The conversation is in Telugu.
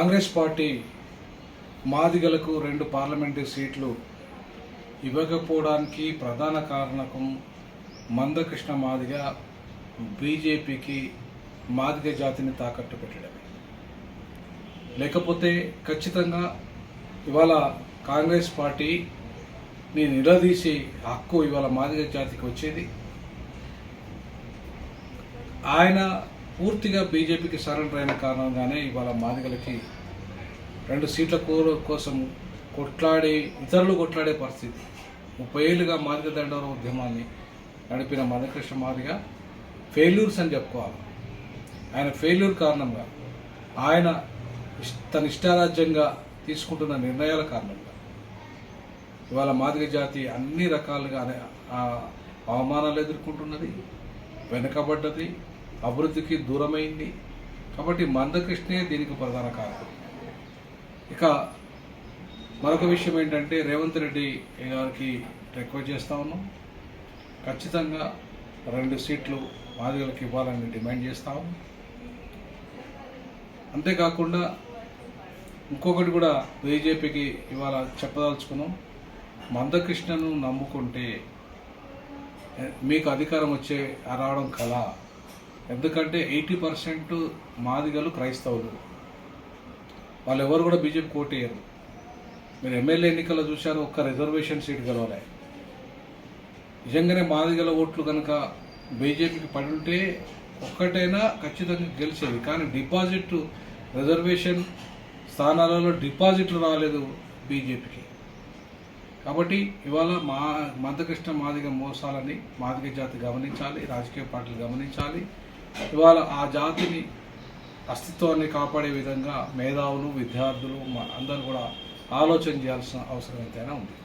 కాంగ్రెస్ పార్టీ మాదిగలకు 2 పార్లమెంటరీ సీట్లు ఇవ్వకపోవడానికి ప్రధాన కారణం మందకృష్ణ మాదిగ బీజేపీకి మాదిగ జాతిని తాకట్టు పెట్టడమే. లేకపోతే ఖచ్చితంగా ఇవాళ కాంగ్రెస్ పార్టీని నిలదీసి హక్కు ఇవాళ మాదిగ జాతికి వచ్చేది. ఆయన పూర్తిగా బీజేపీకి సరెండర్ అయిన కారణంగానే ఇవాళ మాదిగలకి 2 సీట్ల కోసం ఇతరులు కొట్లాడే పరిస్థితి. 30 ఏళ్ళుగా మాదిగ దండోర ఉద్యమాన్ని నడిపిన మందకృష్ణ మాదిగ ఫెయిల్యూర్స్ అని చెప్పుకోవాలి. ఆయన ఫెయిల్యూర్ కారణంగా, ఆయన తన ఇష్టారాజ్యంగా తీసుకుంటున్న నిర్ణయాల కారణంగా ఇవాళ మాదిగ జాతి అన్ని రకాలుగా అవమానాలు ఎదుర్కొంటున్నది, వెనుకబడ్డది, అభివృద్ధికి దూరమైంది. కాబట్టి మందకృష్ణే దీనికి ప్రధాన కారణం. ఇక మరొక విషయం ఏంటంటే, రేవంత్ రెడ్డి గారికి రిక్వెస్ట్ చేస్తా ఉన్నాం, ఖచ్చితంగా 2 సీట్లు మాదిగలకు ఇవ్వాలని డిమాండ్ చేస్తాము. అంతేకాకుండా ఇంకొకటి కూడా బీజేపీకి ఇవాళ చెప్పదలుచుకున్నాం, మందకృష్ణను నమ్ముకుంటే మీకు అధికారం రావడం కల. ఎందుకంటే 80% మాదిగలు క్రైస్తవులు, వాళ్ళు ఎవరు కూడా బీజేపీ కోటేయరు. మీరు ఎమ్మెల్యే ఎన్నికల్లో చూశారు, ఒక్క రిజర్వేషన్ సీట్ గెలవలే. నిజంగానే మాదిగల ఓట్లు కనుక బీజేపీకి పడి ఉంటే ఒక్కటైనా ఖచ్చితంగా గెలిచేది. కానీ రిజర్వేషన్ స్థానాలలో డిపాజిట్లు రాలేదు బీజేపీకి. కాబట్టి ఇవాళ మందకృష్ణ మాదిగ మోసాలని మాదిగ జాతి గమనించాలి, రాజకీయ పార్టీలు గమనించాలి. ఇవాళ ఆ జాతిని అస్తిత్వాన్ని కాపాడే విధంగా మేధావులు, విద్యార్థులు అందరూ కూడా ఆలోచన చేయాల్సిన అవసరం ఎంతైనా ఉంది.